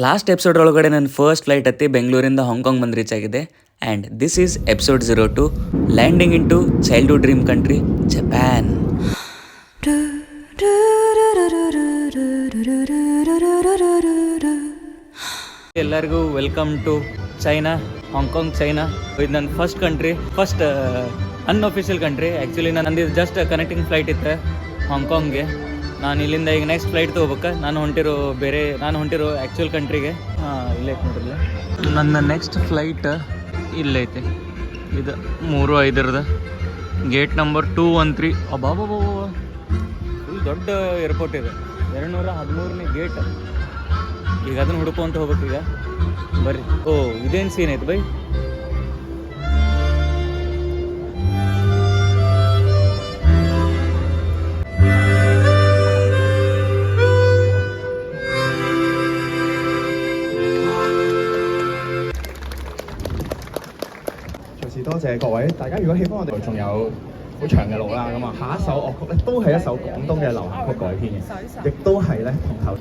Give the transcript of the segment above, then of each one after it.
Last episode ಒಳಗಡೆ ನನ್ನ first flight ಹತ್ತಿ ಬೆಂಗಳೂರಿಂದ ಹಾಂಗ್ಕಾಂಗ್ ಬಂದು ರೀಚ್ ಆಗಿದೆ. And this is episode 02 landing in to childhood dream country Japan. ಎಲ್ಲರಿಗೂ welcome to China, Hong Kong China. ಇದು ನನ್ನ first country, first unofficial country. Actually ನಂದು ಜಸ್ಟ್ ಕನೆಕ್ಟಿಂಗ್ ಫ್ಲೈಟ್ ಇತ್ತು ಹಾಂಗ್ಕಾಂಗ್ಗೆ. ನಾನು ಇಲ್ಲಿಂದ ಈಗ ನೆಕ್ಸ್ಟ್ ಫ್ಲೈಟ್ ತೊಗೋಬೇಕು. ನಾನು ಹೊಂಟಿರೋ ಆ್ಯಕ್ಚುಯಲ್ ಕಂಟ್ರಿಗೆ. ಇಲ್ಲೇ ಐತೆ ನೋಡ್ರಿ, ನನ್ನ ನೆಕ್ಸ್ಟ್ ಫ್ಲೈಟ್ ಇಲ್ಲೈತೆ. ಇದು 3:05 ಗೇಟ್ ನಂಬರ್ 213. ಅಬ್ಬಾಬಾಬಾ, ಫುಲ್ ದೊಡ್ಡ ಏರ್ಪೋರ್ಟ್ ಇದೆ. 213ನೇ ಗೇಟ್. ಈಗ ಅದನ್ನು ಹುಡ್ಕೊಂತ ಹೋಗ್ಬೇಕು ಈಗ. ಬರ್ರಿ. ಓ, ಇದೇನು ಸೀನ್ ಐತೆ ಬೈ.多謝各位，大家如果喜歡我哋，仲有好長嘅路啦，咁啊，下一首樂曲咧都係一首廣東嘅流行曲改編嘅，亦都係咧同頭。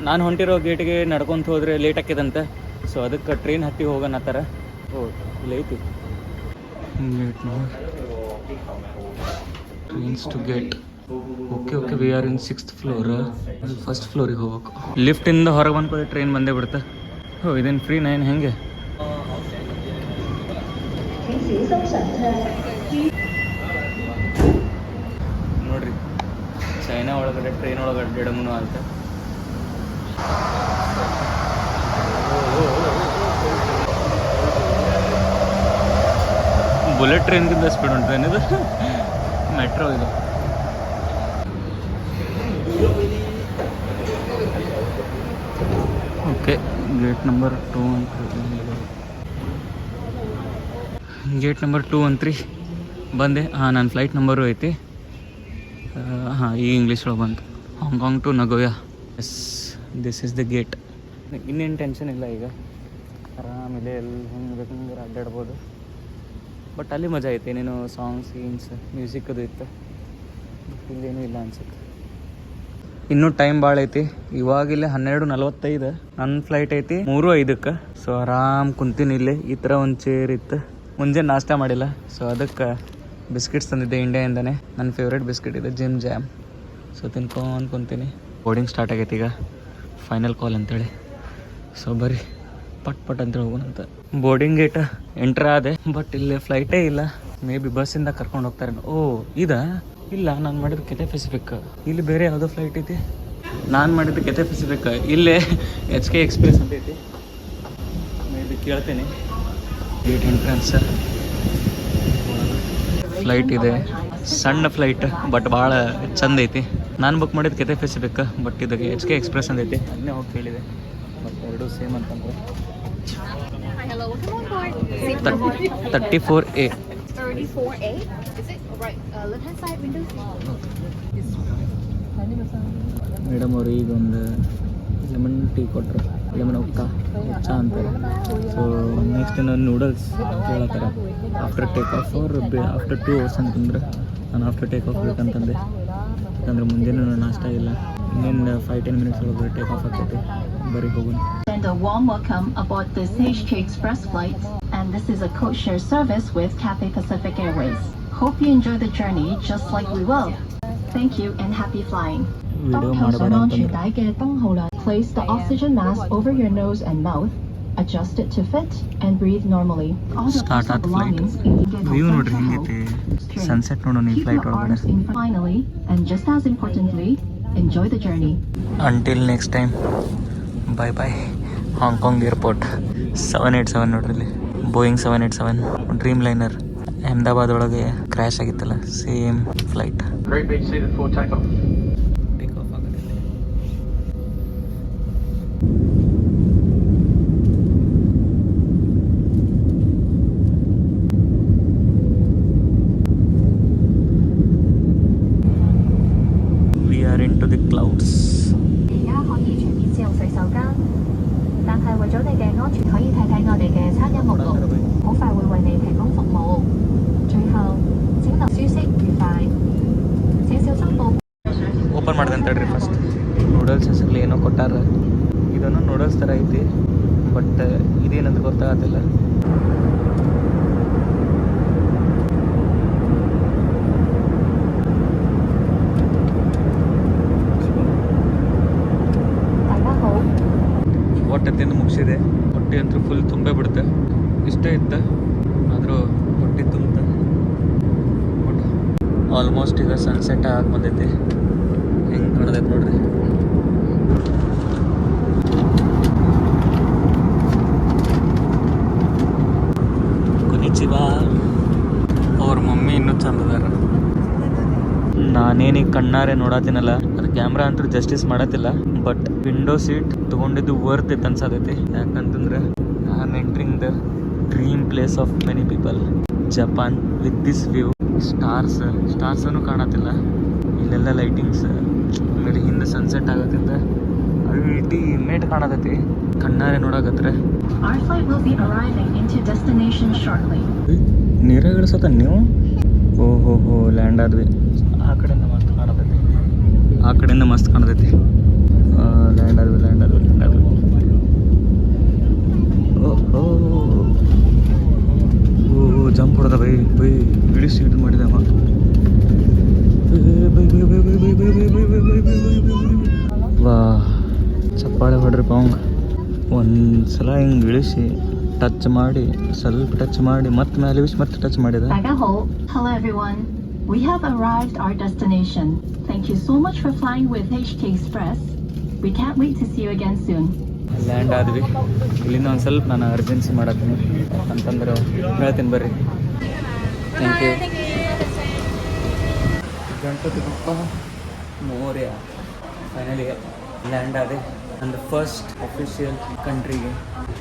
ನಾನು ಹೊಂಟಿರೋ ಗೇಟಿಗೆ ನಡ್ಕೊಂತ ಹೋದರೆ ಲೇಟ್ ಆಕ್ಯದಂತೆ. ಸೊ ಅದಕ್ಕೆ ಟ್ರೈನ್ ಹತ್ತಿ ಹೋಗೋಣ ಆ ಥರ. ಓ, ಇಲ್ಲ ಐತಿ ಗೇಟ್ ನೋಡಿ, trains to gate. Okay, we are in 6th floor. First ಫ್ಲೋರಿಗೆ ಹೋಗ್ಬೇಕು. ಲಿಫ್ಟಿಂದ ಹೊರಗೆ ಬಂದ್ಕೊಳ್ಳಿ, ಟ್ರೈನ್ ಬಂದೇ ಬಿಡುತ್ತೆ. ಓ, ಇದೇನು ಫ್ರೀ ನೈನ್ ಹೆಂಗೆ? ನೋಡ್ರಿ, ಚೈನಾ ಒಳಗಡೆ ಟ್ರೈನ್ ಒಳಗಡೆ ಅಡ್ಡಾಡಮುನು ಅಂತ. ಬುಲೆಟ್ ಟ್ರೈನ್ಗಿಂತ ಸ್ಪೀಡ್ ಉಂಟು ಏನಿದು. ಮೆಟ್ರೋ ಇದು. ಓಕೆ, ಗೇಟ್ ನಂಬರ್ 213 ಬಂದೆ. ನನ್ನ ಫ್ಲೈಟ್ ನಂಬರು ಐತಿ. ಈ ಇಂಗ್ಲೀಷ್ ಒಳಗೆ ಬಂತು. Hong Kong to Nagoya. Yes, this is the gate. ಇನ್ನೇನು ಟೆನ್ಷನ್ ಇಲ್ಲ ಈಗ. ಆರಾಮಿದೆ, ಎಲ್ಲಿ ಹೆಂಗೆ ಬೇಕಂದ್ರೆ ಅಡ್ಡಾಡ್ಬೋದು. ಬಟ್ ಅಲ್ಲಿ ಮಜಾ ಐತೆ, ಏನೇನು ಸಾಂಗ್ ಸೀನ್ಸ್ ಮ್ಯೂಸಿಕ್ ಅದು ಇತ್ತು. ಇಲ್ಲೇನೂ ಇಲ್ಲ ಅನ್ಸುತ್ತೆ. ಇನ್ನೂ ಟೈಮ್ ಭಾಳ ಐತಿ. ಇವಾಗಿಲ್ಲೇ 12:45. ನನ್ನ ಫ್ಲೈಟ್ ಐತಿ 3:05. ಸೊ ಆರಾಮ್ ಕುಂತೀನಿ ಇಲ್ಲೇ. ಈ ಥರ ಒಂದು ಚೇರ್ ಇತ್ತು. ಮುಂಜಾನೆ ನಾಷ್ಟ ಮಾಡಿಲ್ಲ, ಸೊ ಅದಕ್ಕೆ ಬಿಸ್ಕಿಟ್ಸ್ ತಂದಿದ್ದೆ ಇಂಡಿಯಾಯಿಂದನೇ. ನನ್ನ ಫೇವ್ರೇಟ್ ಬಿಸ್ಕಿಟ್ ಇದೆ, ಜಿಮ್ ಜಾಮ್. ಸೊ ತಿನ್ಕೊಂಡು ಕುಂತೀನಿ. ಬೋರ್ಡಿಂಗ್ ಸ್ಟಾರ್ಟ್ ಆಗೈತಿ ಈಗ, ಫೈನಲ್ ಕಾಲ್ ಅಂತೇಳಿ. ಸೊ ಬರ್ರಿ ಪಟ್ ಅಂತೇಳಿ ಹೋಗೋಣಂತ. ಬೋರ್ಡಿಂಗ್ ಗೇಟ್ ಎಂಟ್ರ್ ಆದೆ, ಬಟ್ ಇಲ್ಲಿ ಫ್ಲೈಟೇ ಇಲ್ಲ. ಮೇ ಬಿ ಬಸ್ಸಿಂದ ಕರ್ಕೊಂಡು ಹೋಗ್ತಾರೆ. ಓ, ಇಲ್ಲ, ನಾನು ಮಾಡಿದ್ದು ಕೆಥೆ ಪೆಸಿಫಿಕ್. ಇಲ್ಲಿ ಬೇರೆ ಯಾವುದೋ ಫ್ಲೈಟ್ ಐತಿ. ನಾನು ಮಾಡಿದ್ದು ಕೆಥೆ ಪೆಸಿಫಿಕ್. ಇಲ್ಲೇ HK ಎಕ್ಸ್ಪ್ರೆಸ್ ಅಂತ ಐತಿ. ಮೇ ಬಿ ಕೇಳ್ತೀನಿ. ಗೇಟ್ ಎಂಟ್ರೆನ್ಸ್ ಫ್ಲೈಟ್ ಇದೆ. ಸಣ್ಣ ಫ್ಲೈಟ್, ಬಟ್ ಭಾಳ ಚಂದ ಐತಿ. ನಾನು ಬುಕ್ ಮಾಡಿದ್ದು ಕೆಥೆ ಪೆಸಿಫಿಕ್, ಬಟ್ ಇದಕ್ಕೆ HK ಎಕ್ಸ್ಪ್ರೆಸ್ ಅಂತ ಐತಿ. ಅದನ್ನೇ ಹೋಗಿ ಕೇಳಿದೆ, ಬಟ್ ಎರಡೂ ಸೇಮ್ ಅಂತಂದ್ರೆ. 34A. 34A? Is it right? Left hand side window? Madam ಅವರು ಈಗ ಒಂದು ಲೆಮನ್ ಟೀ ಕೊಟ್ಟರು. ಲೆಮನ್ ಉಕ್ಕಾ ಚಾ ಅಂತಾರೆ. ಸೊ ನೆಕ್ಸ್ಟ್ ನಾನು ನೂಡಲ್ಸ್ ಕೇಳತ್ತಾರ. After take off after 2 hours ಅಂತಂದ್ರೆ ನಾನು ಆಫ್ಟರ್ ಟೇಕ್ ಆಫ್ ಬೇಕಂತಂದೆ. ಯಾಕಂದ್ರೆ ಮುಂಜಾನೆ ನಾಷ್ಟ ಇಲ್ಲ. ಇನ್ನೇನು 5-10 minutes ಒಳಗೆ ಟೇಕ್ ಆಫ್ ಆಗ್ತೈತಿ. ಬರೀ ಹೋಗೋಣ. And a warm welcome aboard this HK Express flight, and this is a code share service with Cathay Pacific Airways. Hope you enjoy the journey just like we will. Thank you and happy flying. Video ಮಾಡಬೇಡ ಅಂತಂದ್ರೆ Place the oxygen mask over your nose and mouth. Adjust it to fit and breathe normally. All the start ಆದ personal flight. belongings included view hotel ನೋಡ್ರಿ towels, ಹೆಂಗೈತಿ. Sunset ನೋಡೋಣ ಈ Keep flight your ಒಳಗಡೆ. arms in. Finally, and just as importantly, enjoy the journey. Until next time, bye. Hong Kong airport 787 ನೋಡ್ರಿ ಇಲ್ಲಿ. Boeing 787 dream liner. Ahmedabad ಒಳಗೆ crash ಆಗಿತ್ತಲ್ಲ, same flight. Take off ಆಗುತ್ತೆ. We are in to the clouds. 前可以睇睇我哋嘅餐飲目錄，好快會為你提供服務。最後，請留舒適愉快，請小心報。ಓಪನ್ ಮಾಡಿದೆ ಅಂತ ಹೇಳ್ರಿ ಫಸ್ಟ್ ನೂಡಲ್ಸ್ ಹೆಸರಲ್ಲಿ ಏನೋ ಕೊಟ್ಟಾರ ಇದನ್ನು ನೂಡಲ್ಸ್ ಥರ ಐತಿ ಬಟ್ ಇದೇನಂತ ಗೊತ್ತಾಗತ್ತಿಲ್ಲ ಹೊಟ್ಟೆ ತಿಂದು ಮುಗಿಸಿದೆ ಹೊಟ್ಟೆ ಅಂತೂ ಫುಲ್ ತುಂಬೇ ಬಿಡುತ್ತೆ ಇಷ್ಟ ಇತ್ತು ಆದರೂ ಹೊಟ್ಟೆ ತುಂಬ ಆಲ್ಮೋಸ್ಟ್ ಈಗ ಸನ್ಸೆಟ್ ಆಗಿ ಬಂದೈತಿ ಹೆಂಗೆ ಕಾಣದೈತೆ ನೋಡ್ರಿ ಕೊನಿಚಿವಾ ಅವ್ರ ಮಮ್ಮಿ ಇನ್ನೂ ಚಂದದಾರ ನಾನೇನೀಗ ಕಣ್ಣಾರೆ ನೋಡತ್ತೀನಲ್ಲ ಅದು ಕ್ಯಾಮ್ರಾ ಅಂತೂ ಜಸ್ಟಿಸ್ ಮಾಡತ್ತಿಲ್ಲ ಬಟ್ ವಿಂಡೋ ಸೀಟ್ ತೊಗೊಂಡಿದ್ದು ವರ್ತ್ ಇತ್ತು ಅನ್ಸತೈತಿ ಯಾಕಂತಂದ್ರೆ I am entering the dream place of many people Japan with this view ಸ್ಟಾರ್ಸನ್ನು ಕಾಣತ್ತಿಲ್ಲ ಇಲ್ಲೆಲ್ಲ ಲೈಟಿಂಗ್ಸ್ ಆಮೇಲೆ ಹಿಂದೆ ಸನ್ಸೆಟ್ ಆಗತ್ತಿದ್ದ ಅಲ್ಟಿಮೇಟ್ ಕಾಣತೈತಿ ಕಣ್ಣಾರೆ ನೋಡಕತ್ರೆ Our flight will be arriving into destination shortly. ನೀರಾಗ ಇಳಿಸತ್ತ ನೀವು ಓಹೋ ಲ್ಯಾಂಡ್ ಆದ್ವಿ ಆ ಕಡೆಯಿಂದ ಮಸ್ತ್ ಕಾಣತೈತಿ ಆ ಕಡೆಯಿಂದ ಮಸ್ತ್ ಕಾಣತೈತಿ ಲ್ಯಾಂಡ್ ಆದ್ವಿ ಓ ಜಂಪ್ ಹೊಡೆದ ಬೈ ಇಳಿಸಿ ಇದು ಮಾಡಿದ ವಾ ಚಪ್ಪಾಳೆ ಹೊಡ್ರಿ ಪಾವಂಗ ಒಂದ್ಸಲ ಹಿಂಗೆ ಇಳಿಸಿ ಟಚ್ ಮಾಡಿ ಸ್ವಲ್ಪ ಟಚ್ ಮಾಡಿ ಮತ್ತೆ ಮೇಲೆ ಇಳಿಸಿ ಮತ್ತೆ ಟಚ್ ಮಾಡಿದ Hello everyone. We have arrived our destination. Thank you so much for flying with HK Express. We can't wait to see you again soon. Land ಆದ್ವಿ ಇಲ್ಲಿಂದ ಒಂದು ಸ್ವಲ್ಪ ನಾನು ಅರ್ಜೆನ್ಸಿ ಮಾಡತ್ತೀನಿ ಅಂತಂದ್ರೆ ಹೇಳ್ತೀನಿ ಬರ್ರಿ thank you Ganapati Bappa Morya finally land ಆದೆ and the first official country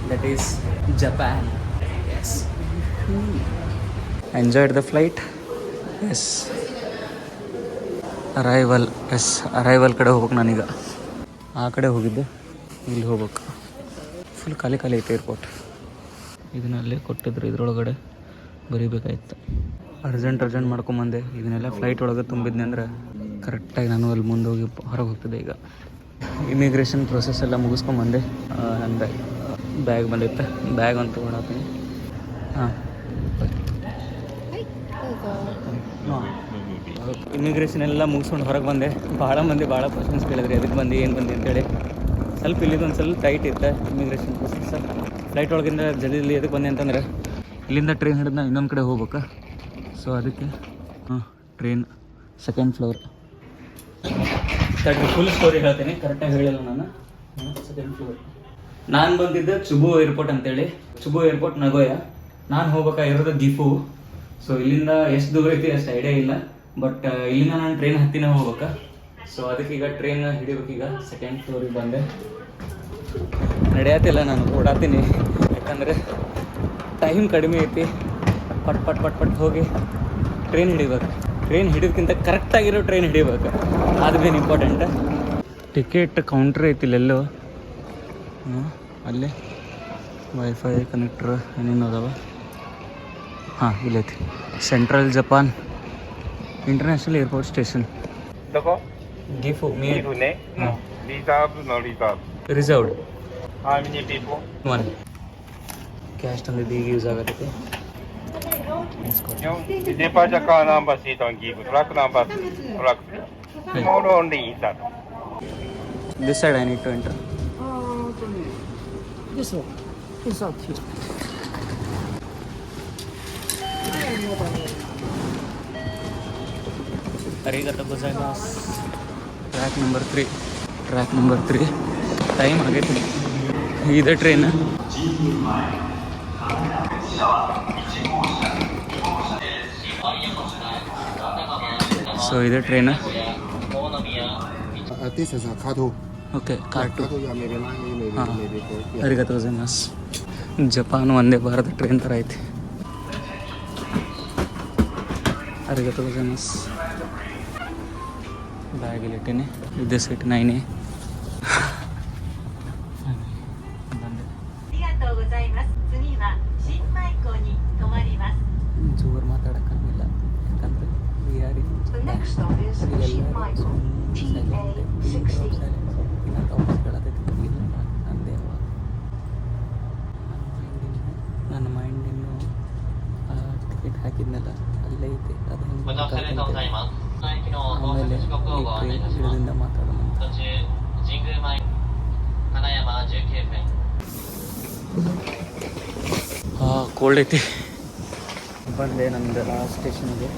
that is Japan. Yes. Enjoyed the flight. Yes. Arrival ಕಡೆ ಹೋಗ್ಬೇಕು ನಾನೀಗ ಆ ಕಡೆ ಹೋಗಿದ್ದೆ ಇಲ್ಲಿ ಹೋಗ್ಬೇಕು ಫುಲ್ ಖಾಲಿ ಐತೆ ಏರ್ಪೋರ್ಟ್ ಇದನ್ನಲ್ಲೇ ಕೊಟ್ಟಿದ್ರು ಇದ್ರೊಳಗಡೆ ಬರೀಬೇಕಾಯ್ತು ಅರ್ಜೆಂಟ್ ಮಾಡ್ಕೊಂಬಂದೆ ಇದನ್ನೆಲ್ಲ ಫ್ಲೈಟ್ ಒಳಗೆ ತುಂಬಿದ್ನಿ ಅಂದ್ರೆ ಕರೆಕ್ಟಾಗಿ ನಾನು ಅಲ್ಲಿ ಮುಂದೆ ಹೋಗಿ ಹೊರಗೆ ಹೋಗ್ತಿದ್ದೆ ಈಗ ಇಮಿಗ್ರೇಷನ್ ಪ್ರೊಸೆಸ್ ಎಲ್ಲ ಮುಗಿಸ್ಕೊಂಬಂದೆ ನನ್ನ ಬ್ಯಾಗ್ ಬಂದಿತ್ತು ಬ್ಯಾಗ್ ಅಂತ ತೊಗೊಂಡಾತೀನಿ ಹಾಂ ಇಮಿಗ್ರೇಷನ್ ಎಲ್ಲ ಮುಗಿಸ್ಕೊಂಡು ಹೊರಗೆ ಬಂದೆ ಭಾಳ ಮಂದಿ ಭಾಳ ಕ್ವಶನ್ಸ್ ಕೇಳಿದ್ರಿ ಅದಕ್ಕೆ ಬಂದು ಏನು ಬಂದು ಅಂತೇಳಿ ಸ್ವಲ್ಪ ಇಲ್ಲಿದೊಂದು ಸ್ವಲ್ಪ ಟೈಟ್ ಇತ್ತು ಇಮಿಗ್ರೇಷನ್ ಪ್ರೊಸೆಸ್ ಫ್ಲೈಟ್ ಒಳಗಿಂದ ಜಲ್ದಿ ಎದಕ್ಕೆ ಬಂದೆ ಅಂತಂದ್ರೆ ಇಲ್ಲಿಂದ ಟ್ರೈನ್ ಹಿಡಿದು ನಾನು ಇನ್ನೊಂದು ಕಡೆ ಹೋಗ್ಬೇಕಾ ಸೊ ಅದಕ್ಕೆ train second floor full story ಹೇಳ್ತೀನಿ ಕರೆಕ್ಟಾಗಿ ಹೇಳಿಲ್ಲ ನಾನು ಸೆಕೆಂಡ್ ಫ್ಲೋರ್ ನಾನು ಬಂದಿದ್ದೆ ಚುಬು ಏರ್ಪೋರ್ಟ್ ಅಂತೇಳಿ ಚುಬು ಏರ್ಪೋರ್ಟ್ ನಗೋಯ ನಾನು ಹೋಗ್ಬೇಕಾಗಿರೋದು ಗಿಫು ಸೊ ಇಲ್ಲಿಂದ ಎಷ್ಟು ದೂರ ಐತಿ ಅಷ್ಟು ಐಡಿಯಾ ಇಲ್ಲ ಬಟ್ ಇಲ್ಲಿಂದ ನಾನು ಟ್ರೈನ್ ಹತ್ತಿನ ಹೋಗ್ಬೇಕಾ ಸೊ ಅದಕ್ಕೆ ಈಗ ಟ್ರೈನ್ ಹಿಡಿಬೇಕೀಗ ಸೆಕೆಂಡ್ ಫ್ಲೋರಿಗೆ ಬಂದೆ ನಡೆಯತ್ತಿಲ್ಲ ನಾನು ಓಡಾತೀನಿ ಯಾಕಂದರೆ ಟೈಮ್ ಕಡಿಮೆ ಐತಿ ಪಟ್ ಹೋಗಿ ಟ್ರೈನ್ ಹಿಡಿಬೇಕು ಟ್ರೈನ್ ಹಿಡಿದಕ್ಕಿಂತ ಕರೆಕ್ಟಾಗಿರೋ ಟ್ರೈನ್ ಹಿಡಿಬೇಕು ಅದು ಮೇನ್ ಇಂಪಾರ್ಟೆಂಟ್ ಟಿಕೆಟ್ ಕೌಂಟ್ರ್ ಐತಿ ಇಲ್ಲೆಲ್ಲೋ ಅಲ್ಲೇ ವೈಫೈ ಕನೆಕ್ಟ್ರ್ ಏನೇನು ಅದಾವ ಹಾಂ ಇಲ್ಲೈತಿ central Japan international airport station Gifu reserved one cash ತಂದಿದ್ದು ಈಗ ಯೂಸ್ ಆಗತ್ತೆ Departure car number seat on give. Truck number truck. Tomorrow only inside. This side I need to enter. This one. It's okay. Arigatou gozaimasu. Track number 3. Time ಆಗೈತಿ ಇದೇ train so ಇದೇ train This is a Kato. Okay card Kato, yeah, maybe line, maybe go. Yeah. ಅರಿಗತ್ತೋ ಗೊಜೈಮಾಸ್ Japan Vande Bharat train ಥರ ಐತಿ ಅರಿಗತ್ತೋ ಗೊಜೈಮಾಸ್ ಬ್ಯಾಗಲ್ಲಿ ಇಟ್ಟೀನಿ ಇದೇ seat 9A stop is Ship Michael, TA 16. ನನ್ನ ಮೈಂಡ್ ಇನ್ನು ಟಿಕೆಟ್ ಹಾಕಿದ್ನಲ್ಲ ಅಲ್ಲೇ ಐತೆ ಅದು ಆಮೇಲೆ ಈ ಟ್ರೈನ್ ಇಳಿದಿಂದ ಮಾತಾಡೋಣ ಕೋಲ್ಡ್ ಐತಿ ಬಂದೆ ನಮ್ದು ಲಾಸ್ಟ್ ಸ್ಟೇಷನ್ಗೆ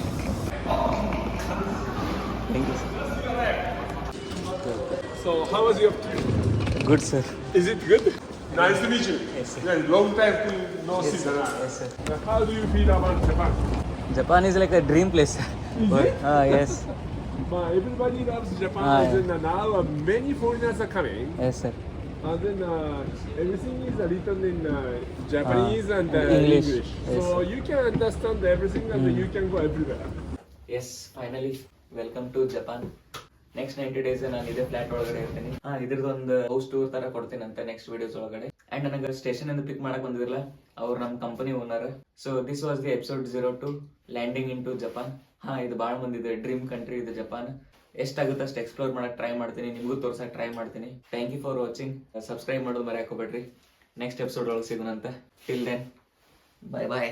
thank you So, how was your trip? Good sir Is it good? Nice to meet you. Yes, sir. Yeah, long time to no see. Sana. Yes sir How do you feel about Japan? Japan is like a dream place yes Everybody loves Japan. Ah, And then now many foreigners are coming. Yes sir And then everything is written in Japanese and English. English. Yes, So sir. you can understand everything and you can go everywhere. Yes finally welcome to Japan. Next 90 days ನಾನು ಇದೇ flat ಒಳಗಡೆ ಇರ್ತೀನಿ. ಇದ್ರದ್ದೊಂದು house tour ತರ ಕೊಡ್ತೀನಿ ಅಂತ next videos ಒಳಗಡೆ. And ನನಗೆ station ಇಂದ ಪಿಕ್ ಮಾಡಕ್ ಬಂದಿರಲ್ಲ, ಅವ್ರು ನಮ್ಮ company owner. So this was the episode 02 landing in to Japan. ಇದು ಭಾಳ ಮಂದಿದೆ ಡ್ರೀಮ್ ಕಂಟ್ರಿ ಇದು ಜಪಾನ್. ಎಷ್ಟಾಗುತ್ತೆ ಅಷ್ಟು ಎಕ್ಸ್ಪ್ಲೋರ್ ಮಾಡಕ್ ಟ್ರೈ ಮಾಡ್ತೀನಿ, ನಿಮಗೂ ತೋರ್ಸಕ್ ಟ್ರೈ ಮಾಡ್ತೀನಿ. Thank you for watching. Subscribe ಮಾಡೋದು ಮರೆಯಾಕೋಬೇಡ್ರಿ. ನೆಕ್ಸ್ಟ್ ಎಪಿಸೋಡ್ ಒಳಗೆ ಸಿಗೋಣಂತ. ಟಿಲ್ ದೆನ್ ಬಾಯ್ ಬಾಯ್.